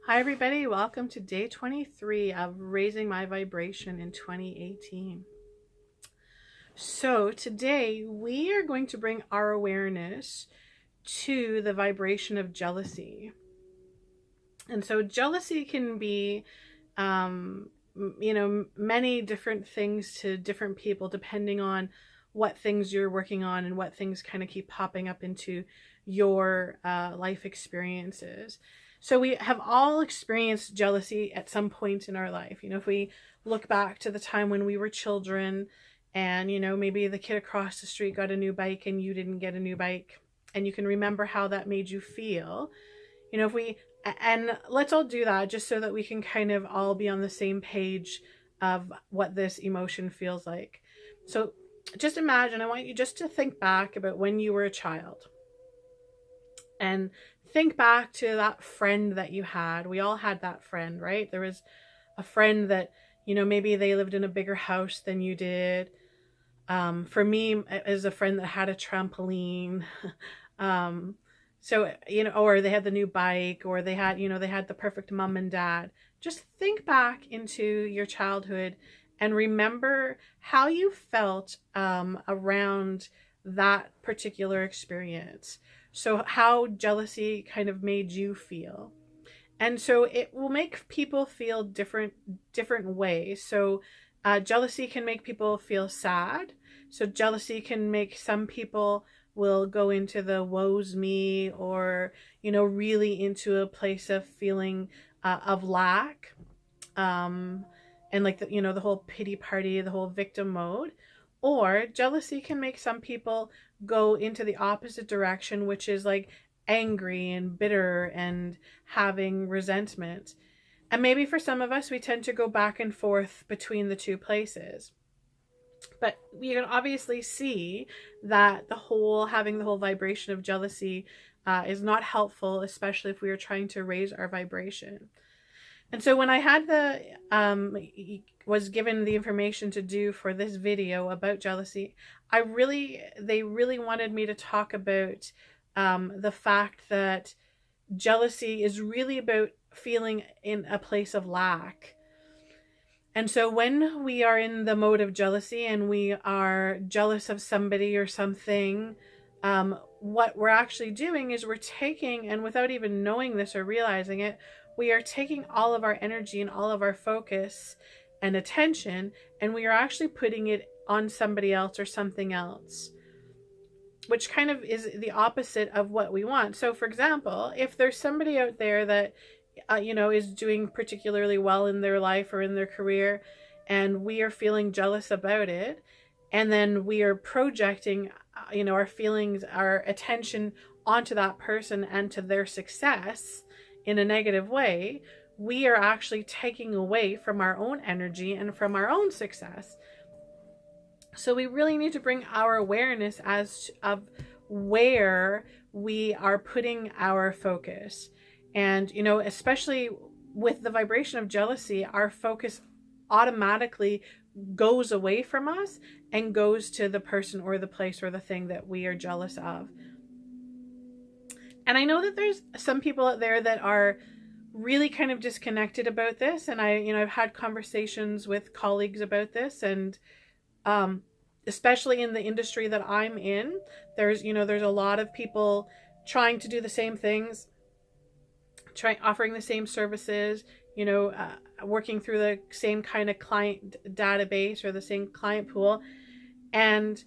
Hi everybody, welcome to day 23 of Raising My Vibration in 2018. So today we are going to bring our awareness to the vibration of jealousy. And so jealousy can be, many different things to different people depending on what things you're working on and what things kind of keep popping up into your life experiences. So we have all experienced jealousy at some point in our life. If we look back to the time when we were children and, maybe the kid across the street got a new bike and you didn't get a new bike, and you can remember how that made you feel. If we, and let's all do that just so that we can kind of all be on the same page of what this emotion feels like. So just imagine, I want you just to think back about when you were a child. And think back to that friend that you had. We all had that friend, right? There was a friend that, maybe they lived in a bigger house than you did. For me, it was a friend that had a trampoline. Or they had the new bike, or they had the perfect mom and dad. Just think back into your childhood and remember how you felt around that particular experience. So how jealousy kind of made you feel. And so it will make people feel different ways. So jealousy can make people feel sad. So jealousy can make some people will go into the woe's me, or, really into a place of feeling of lack. And like the whole pity party, the whole victim mode. Or jealousy can make some people go into the opposite direction, which is like angry and bitter and having resentment. And maybe for some of us, we tend to go back and forth between the two places. But you can obviously see that having the whole vibration of jealousy is not helpful, especially if we are trying to raise our vibration. And so when I had was given the information to do for this video about jealousy, they really wanted me to talk about the fact that jealousy is really about feeling in a place of lack. And so when we are in the mode of jealousy and we are jealous of somebody or something, what we're actually doing is we're taking, and without even knowing this or realizing it, we are taking all of our energy and all of our focus and attention, and we are actually putting it on somebody else or something else, which kind of is the opposite of what we want. So for example, if there's somebody out there that is doing particularly well in their life or in their career, and we are feeling jealous about it, and then we are projecting our feelings, our attention onto that person and to their success in a negative way, we are actually taking away from our own energy and from our own success. So we really need to bring our awareness of where we are putting our focus. And, especially with the vibration of jealousy, our focus automatically goes away from us and goes to the person or the place or the thing that we are jealous of. And I know that there's some people out there that are really kind of disconnected about this. And I've had conversations with colleagues about this, and especially in the industry that I'm in, there's a lot of people trying to do the same things, offering the same services, working through the same kind of client database or the same client pool. And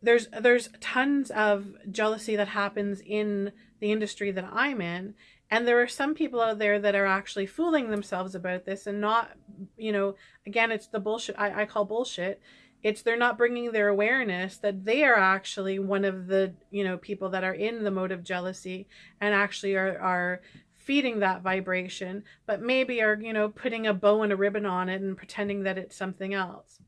there's tons of jealousy that happens in the industry that I'm in. And there are some people out there that are actually fooling themselves about this and not, again, it's the bullshit I call bullshit. They're not bringing their awareness that they are actually one of the, people that are in the mode of jealousy and actually are feeding that vibration, but maybe are, putting a bow and a ribbon on it and pretending that it's something else.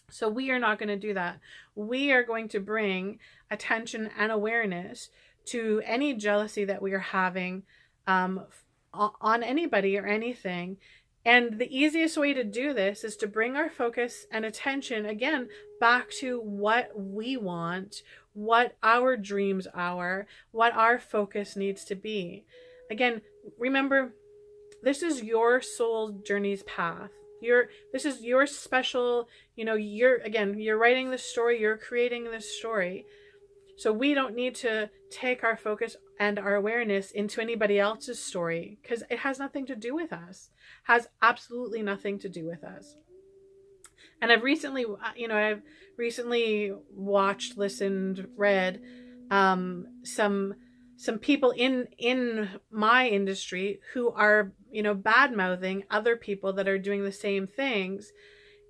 So we are not going to do that. We are going to bring attention and awareness to any jealousy that we are having on anybody or anything. And the easiest way to do this is to bring our focus and attention again back to what we want, what our dreams are, what our focus needs to be. Again, remember, This is your soul journey's path. This is your special, you're writing this story, you're creating this story. So we don't need to take our focus and our awareness into anybody else's story, because it has nothing to do with us. Has absolutely nothing to do with us. And I've recently watched, listened, read some people in my industry who are, bad mouthing other people that are doing the same things.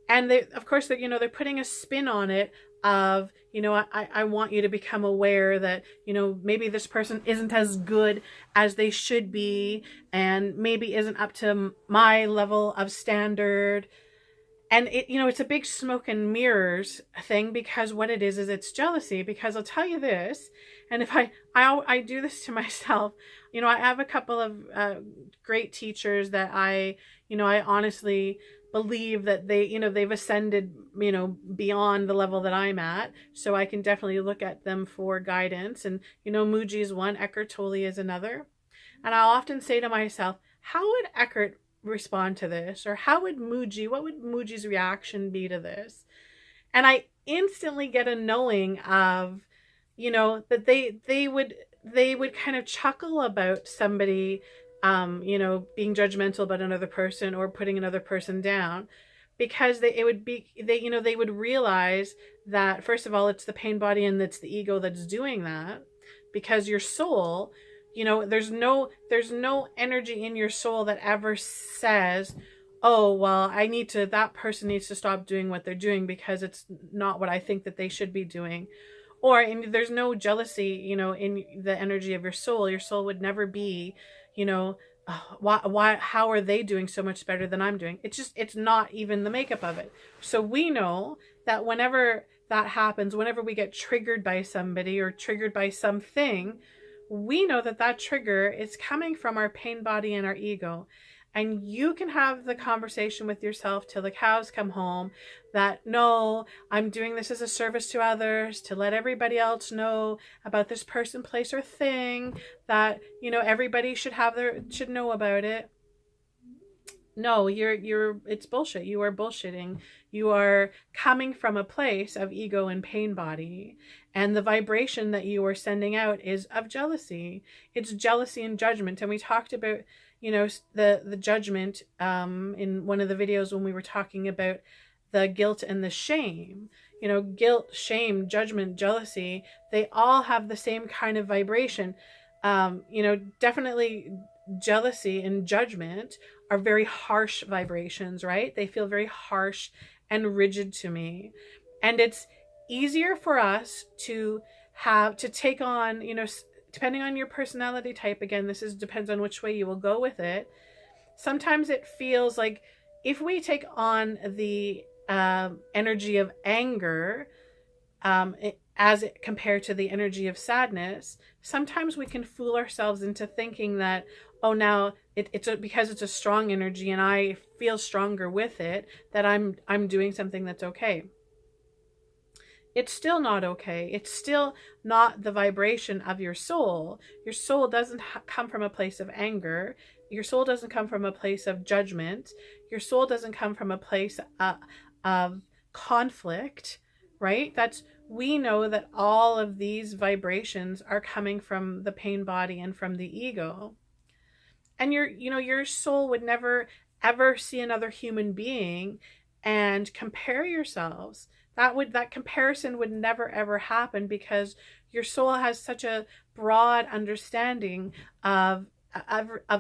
And they, of course, they're putting a spin on it of, I want you to become aware that, maybe this person isn't as good as they should be, and maybe isn't up to my level of standard. And it's a big smoke and mirrors thing, because what it is it's jealousy. Because I'll tell you this, and if I do this to myself, I have a couple of great teachers that I honestly believe that they've ascended, beyond the level that I'm at. So I can definitely look at them for guidance. And, Muji is one, Eckhart Tolle is another. And I'll often say to myself, how would Eckhart respond to this? Or what would Muji's reaction be to this? And I instantly get a knowing of, that they would kind of chuckle about somebody, being judgmental about another person or putting another person down, because they would realize that, first of all, it's the pain body and it's the ego that's doing that. Because your soul, there's no energy in your soul that ever says, oh, well, that person needs to stop doing what they're doing because it's not what I think that they should be doing. There's no jealousy, in the energy of your soul. Your soul would never be, how are they doing so much better than I'm doing? It's not even the makeup of it. So we know that whenever that happens, whenever we get triggered by somebody or triggered by something, we know that trigger is coming from our pain body and our ego. And you can have the conversation with yourself till the cows come home that, no, I'm doing this as a service to others, to let everybody else know about this person, place, or thing, that, everybody should know about it. No, it's bullshit. You are bullshitting. You are coming from a place of ego and pain body. And the vibration that you are sending out is of jealousy. It's jealousy and judgment. And we talked about, the judgment in one of the videos when we were talking about the guilt and the shame. Guilt, shame, judgment, jealousy, they all have the same kind of vibration. Definitely jealousy and judgment are very harsh vibrations, right? They feel very harsh and rigid to me. And it's easier for us to take on, depending on your personality type. Again, depends on which way you will go with it. Sometimes it feels like if we take on the energy of anger, as it compared to the energy of sadness, sometimes we can fool ourselves into thinking that, oh, now it's because it's a strong energy and I feel stronger with it, that I'm doing something that's okay. It's still not okay. It's still not the vibration of your soul. Your soul doesn't come from a place of anger. Your soul doesn't come from a place of judgment. Your soul doesn't come from a place of conflict, right? We know that all of these vibrations are coming from the pain body and from the ego. And your soul would never ever see another human being and compare yourselves. That comparison would never ever happen, because your soul has such a broad understanding of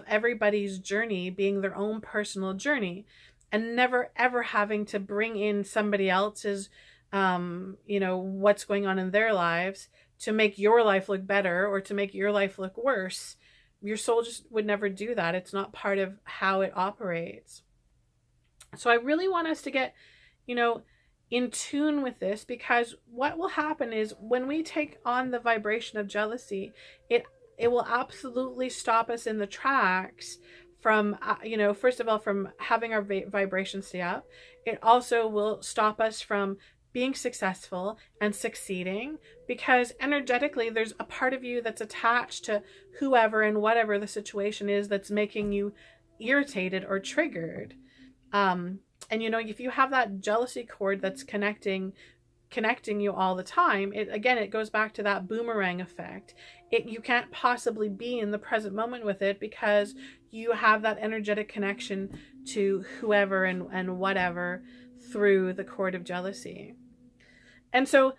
everybody's journey being their own personal journey, and never ever having to bring in somebody else's what's going on in their lives to make your life look better or to make your life look worse. Your soul just would never do that. It's not part of how it operates. So I really want us to get, in tune with this, because what will happen is when we take on the vibration of jealousy, it will absolutely stop us in the tracks from, first of all, from having our vibration stay up. It also will stop us from being successful and succeeding, because energetically there's a part of you that's attached to whoever and whatever the situation is that's making you irritated or triggered. And if you have that jealousy cord that's connecting you all the time, it goes back to that boomerang effect. You can't possibly be in the present moment with it, because you have that energetic connection to whoever and whatever through the cord of jealousy. And so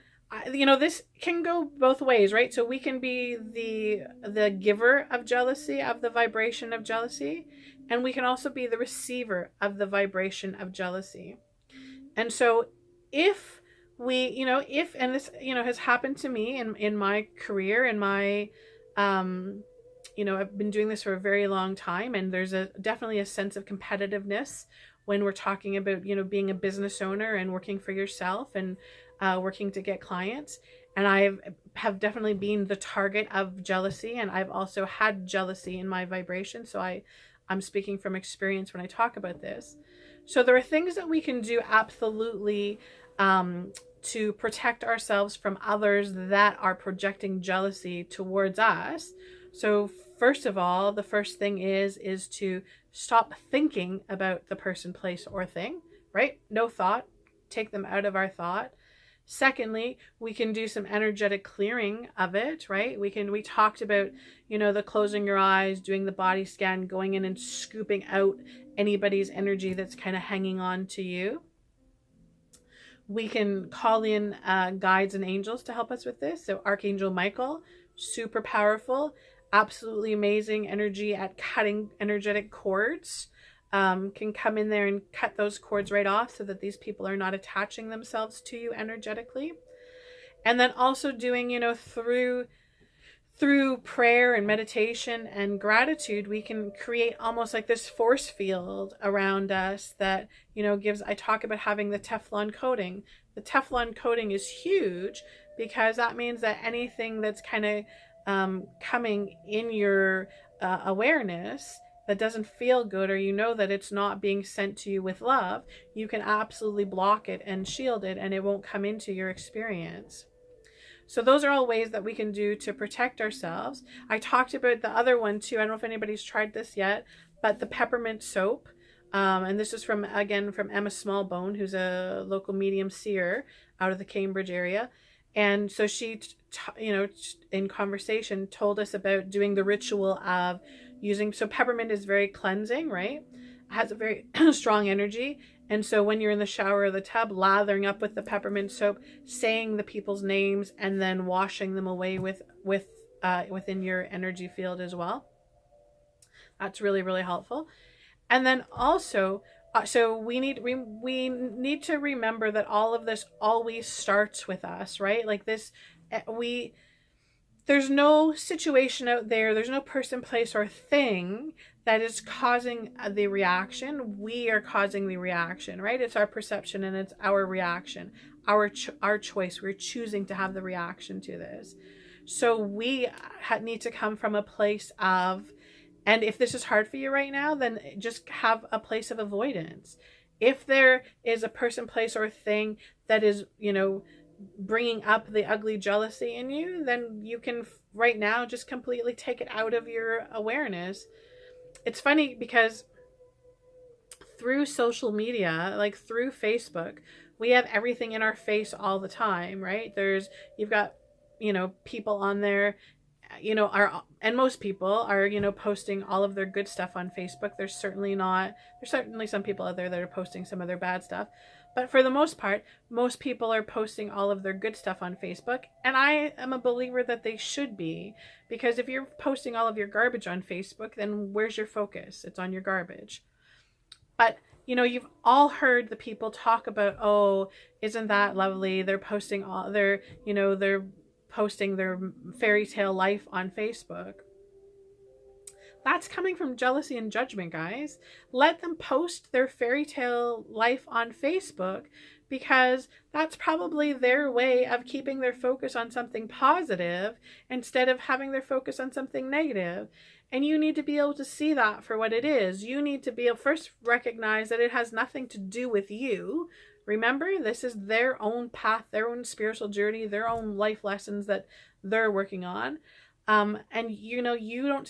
this can go both ways, right? So we can be the giver of jealousy, of the vibration of jealousy, and we can also be the receiver of the vibration of jealousy. And so if and this, has happened to me in my career, in my, I've been doing this for a very long time, and there's definitely a sense of competitiveness when we're talking about, being a business owner and working for yourself and working to get clients. And I have definitely been the target of jealousy, and I've also had jealousy in my vibration. So I'm speaking from experience when I talk about this. So there are things that we can do absolutely to protect ourselves from others that are projecting jealousy towards us. So first of all, the first thing is to stop thinking about the person, place, or thing, right? No thought. Take them out of our thought. Secondly, we can do some energetic clearing of it, right? We talked about, the closing your eyes, doing the body scan, going in and scooping out anybody's energy that's kind of hanging on to you. We can call in guides and angels to help us with this. So Archangel Michael, super powerful, absolutely amazing energy at cutting energetic cords. Can come in there and cut those cords right off so that these people are not attaching themselves to you energetically. And then also doing, through prayer and meditation and gratitude, we can create almost like this force field around us that, I talk about having the Teflon coating. The Teflon coating is huge, because that means that anything that's kind of coming in your awareness that doesn't feel good, or that it's not being sent to you with love, you can absolutely block it and shield it, and it won't come into your experience. So those are all ways that we can do to protect ourselves. I talked about the other one too. I don't know if anybody's tried this yet, but the peppermint soap. And this is from Emma Smallbone, who's a local medium seer out of the Cambridge area. And so she, in conversation, told us about doing the ritual of using, so peppermint is very cleansing, right? It has a very strong energy. And so when you're in the shower or the tub, lathering up with the peppermint soap, saying the people's names, and then washing them away within your energy field as well. That's really, really helpful. And then also, so we need to remember that all of this always starts with us, right? Like this, there's no situation out there, there's no person, place, or thing that is causing the reaction. We are causing the reaction, right? It's our perception and it's our reaction, our choice. We're choosing to have the reaction to this. So we need to come from a place of, and if this is hard for you right now, then just have a place of avoidance. If there is a person, place, or thing that is, bringing up the ugly jealousy in you, then you can right now just completely take it out of your awareness. It's funny because through social media, like through Facebook, we have everything in our face all the time, right? You've got, people on there, and most people are, posting all of their good stuff on Facebook. There's certainly some people out there that are posting some of their bad stuff. But for the most part, most people are posting all of their good stuff on Facebook. And I am a believer that they should be. Because if you're posting all of your garbage on Facebook, then where's your focus? It's on your garbage. But, you've all heard the people talk about, oh, isn't that lovely? They're posting they're posting their fairy tale life on Facebook. That's coming from jealousy and judgment, guys. Let them post their fairy tale life on Facebook, because that's probably their way of keeping their focus on something positive instead of having their focus on something negative. And you need to be able to see that for what it is. You need to be able to first recognize that it has nothing to do with you. Remember, this is their own path, their own spiritual journey, their own life lessons that they're working on. And you know, you're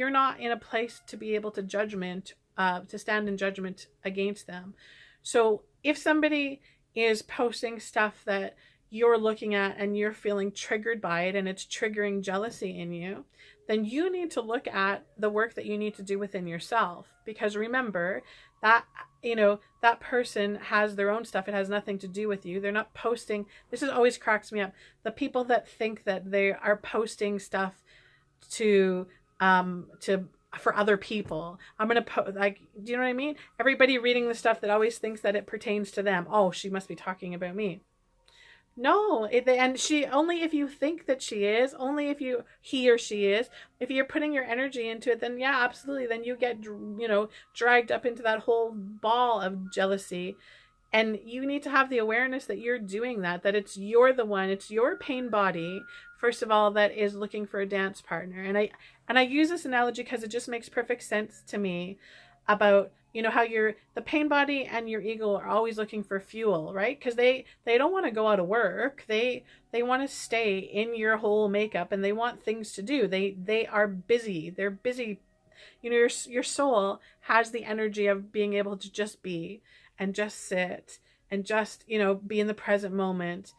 not in a place to be able to to stand in judgment against them. So if somebody is posting stuff that you're looking at and you're feeling triggered by it and it's triggering jealousy in you, then you need to look at the work that you need to do within yourself. Because remember that, you know, that person has their own stuff. It has nothing to do with you. They're not posting. This is always cracks me up. The people that think that they are posting stuff to for other people. I'm going to post, like, do you know what I mean? Everybody reading the stuff that always thinks that it pertains to them. Oh, she must be talking about me. No, and she, only if you think that she is, only if he or she is, if you're putting your energy into it, then yeah, absolutely. Then you get, you know, dragged up into that whole ball of jealousy. And you need to have the awareness that you're doing that it's it's your pain body, first of all, that is looking for a dance partner. And I use this analogy because it just makes perfect sense to me about, you know, how the pain body and your ego are always looking for fuel, right? Because they don't want to go out of work. They want to stay in your whole makeup, and they want things to do. They are busy. They're busy. You know, your soul has the energy of being able to just be and just sit and just, you know, be in the present moment.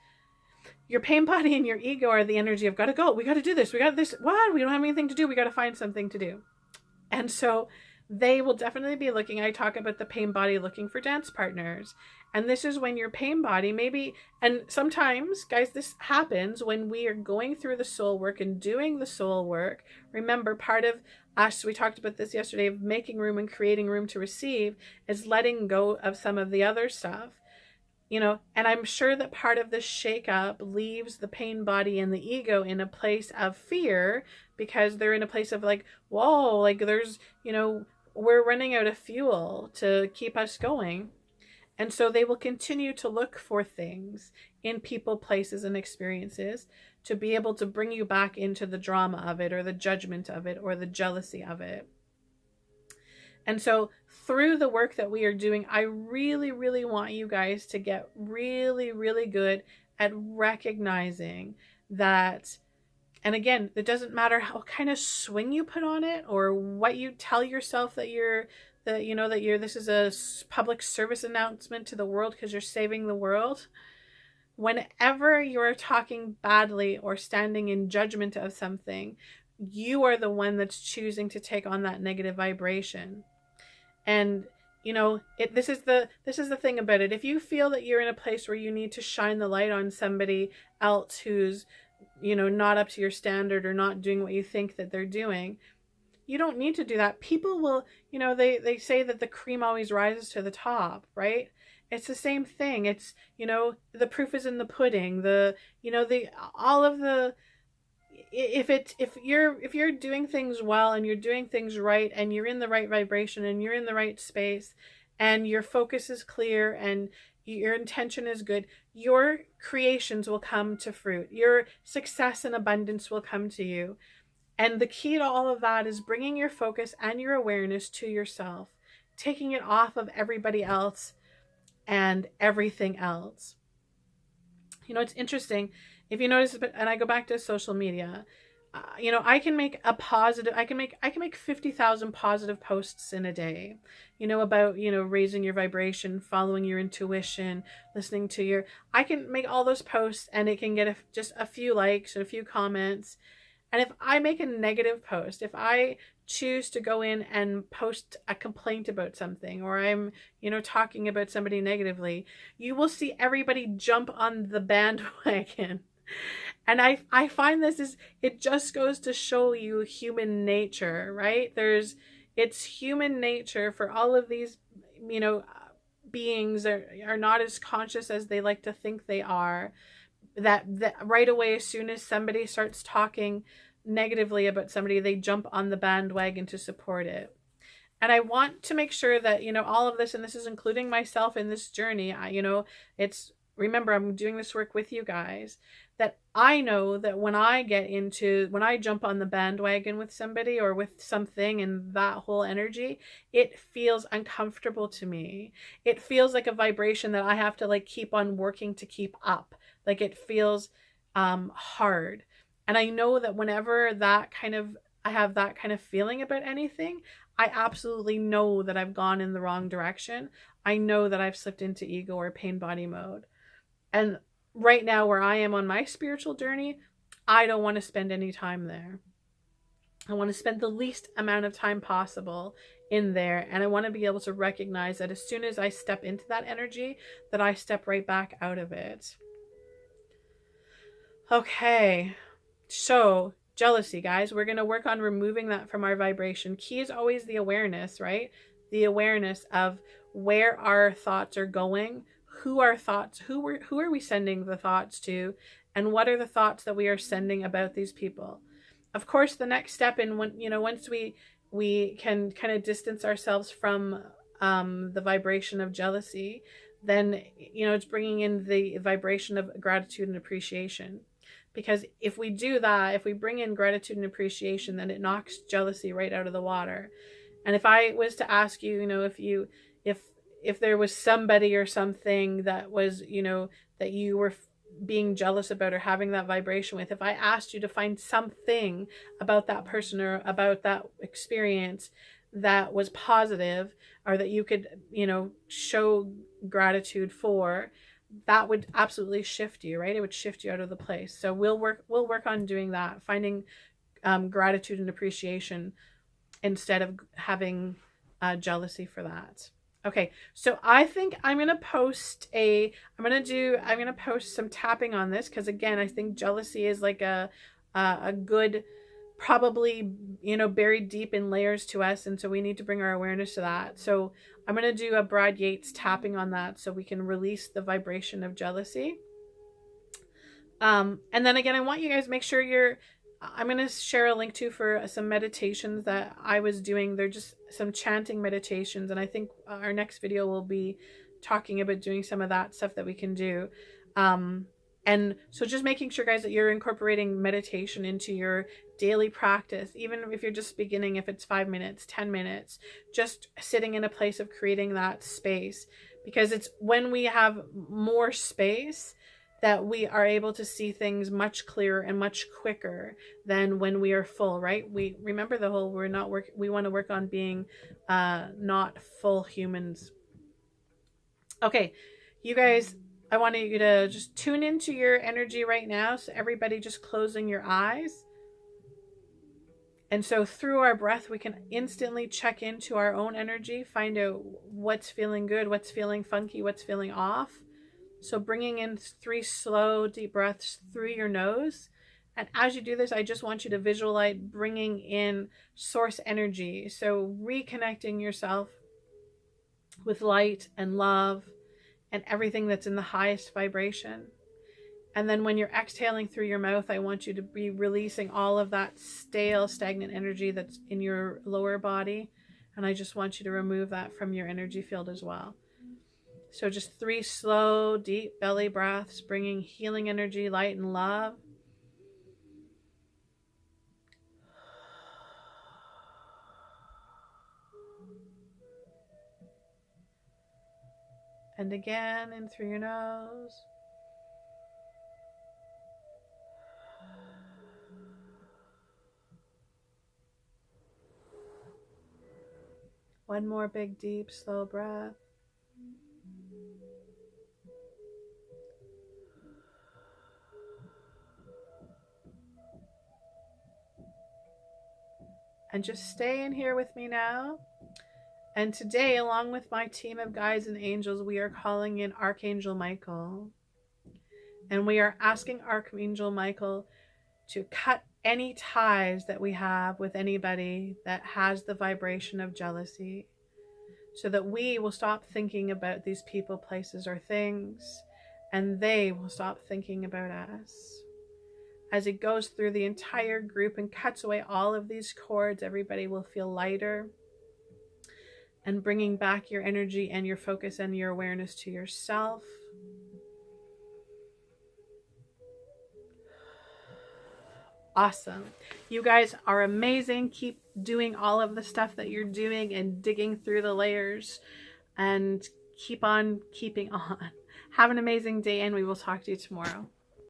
Your pain body and your ego are the energy of gotta go. We got to do this. We got this. What? We don't have anything to do. We got to find something to do. And so they will definitely be looking. I talk about the pain body looking for dance partners. And this is when your pain body maybe, and sometimes, guys, this happens when we are going through the soul work and doing the soul work. Remember, part of us, we talked about this yesterday, of making room and creating room to receive, is letting go of some of the other stuff. You know, and I'm sure that part of this shakeup leaves the pain body and the ego in a place of fear, because they're in a place of like, whoa, like there's, you know, we're running out of fuel to keep us going. And so they will continue to look for things in people, places, and experiences to be able to bring you back into the drama of it, or the judgment of it, or the jealousy of it. And so through the work that we are doing, I really, really want you guys to get really, really good at recognizing that. And again, it doesn't matter how kind of swing you put on it, or what you tell yourself that this is a public service announcement to the world because you're saving the world. Whenever you're talking badly or standing in judgment of something, you are the one that's choosing to take on that negative vibration. And you know, this is the thing about it. If you feel that you're in a place where you need to shine the light on somebody else who's, you know, not up to your standard or not doing what you think that they're doing, you don't need to do that. People will, you know, they say that the cream always rises to the top, right? It's the same thing. It's, you know, the proof is in the pudding. If you're doing things well and you're doing things right and you're in the right vibration and you're in the right space and your focus is clear and your intention is good, your creations will come to fruit. Your success and abundance will come to you. And the key to all of that is bringing your focus and your awareness to yourself, taking it off of everybody else and everything else. You know, it's interesting. If you notice, and I go back to social media, you know, I can make 50,000 positive posts in a day, you know, about, you know, raising your vibration, following your intuition, listening to I can make all those posts and it can get just a few likes and a few comments. And if I make a negative post, if I choose to go in and post a complaint about something, or I'm, you know, talking about somebody negatively, you will see everybody jump on the bandwagon. And I find it just goes to show you human nature, right? It's human nature for all of these, you know, beings are not as conscious as they like to think they are. That right away, as soon as somebody starts talking negatively about somebody, they jump on the bandwagon to support it. And I want to make sure that, you know, all of this, and this is including myself in this journey, remember, I'm doing this work with you guys, that I know that when I jump on the bandwagon with somebody or with something and that whole energy, it feels uncomfortable to me. It feels like a vibration that I have to like keep on working to keep up. Like it feels hard. And I know that whenever I have that kind of feeling about anything, I absolutely know that I've gone in the wrong direction. I know that I've slipped into ego or pain body mode. And right now, where I am on my spiritual journey, I don't want to spend any time there. I want to spend the least amount of time possible in there. And I want to be able to recognize that as soon as I step into that energy, that I step right back out of it. Okay. So jealousy, guys, we're going to work on removing that from our vibration. Key is always the awareness, right? The awareness of where our thoughts are going, who are we sending the thoughts to, and what are the thoughts that we are sending about these people. Of course, the next step in once we can kind of distance ourselves from the vibration of jealousy, then it's bringing in the vibration of gratitude and appreciation. Because if we do that, if we bring in gratitude and appreciation, then it knocks jealousy right out of the water. And if I was to ask you, if there was somebody or something that was, that you were being jealous about or having that vibration with, if I asked you to find something about that person or about that experience that was positive, or that you could, show gratitude for, that would absolutely shift you, right? It would shift you out of the place. So we'll work on doing that, finding gratitude and appreciation instead of having jealousy for that. Okay, so I think I'm gonna post some tapping on this, because again, I think jealousy is like a good, probably buried deep in layers to us, and so we need to bring our awareness to that. So I'm gonna do a Brad Yates tapping on that so we can release the vibration of jealousy. And then again, I want you guys to make sure I'm going to share a link for some meditations that I was doing. They're just some chanting meditations. And I think our next video will be talking about doing some of that stuff that we can do. And so just making sure, guys, that you're incorporating meditation into your daily practice, even if you're just beginning, if it's 5 minutes, 10 minutes, just sitting in a place of creating that space. Because it's when we have more space that we are able to see things much clearer and much quicker than when we are full, right? We remember the whole, we want to work on being not full humans. Okay, you guys, I want you to just tune into your energy right now. So everybody just closing your eyes. And so through our breath, we can instantly check into our own energy, find out what's feeling good, what's feeling funky, what's feeling off. So bringing in 3 slow, deep breaths through your nose. And as you do this, I just want you to visualize bringing in source energy. So reconnecting yourself with light and love and everything that's in the highest vibration. And then when you're exhaling through your mouth, I want you to be releasing all of that stale, stagnant energy that's in your lower body. And I just want you to remove that from your energy field as well. So just 3 slow, deep belly breaths, bringing healing energy, light, and love. And again, in through your nose. One more big, deep, slow breath. And just stay in here with me now. And today, along with my team of guides and angels, we are calling in Archangel Michael. And we are asking Archangel Michael to cut any ties that we have with anybody that has the vibration of jealousy, so that we will stop thinking about these people, places, or things, and they will stop thinking about us. As it goes through the entire group and cuts away all of these cords, everybody will feel lighter, and bringing back your energy and your focus and your awareness to yourself. Awesome. You guys are amazing. Keep doing all of the stuff that you're doing and digging through the layers, and keep on keeping on. Have an amazing day, and we will talk to you tomorrow.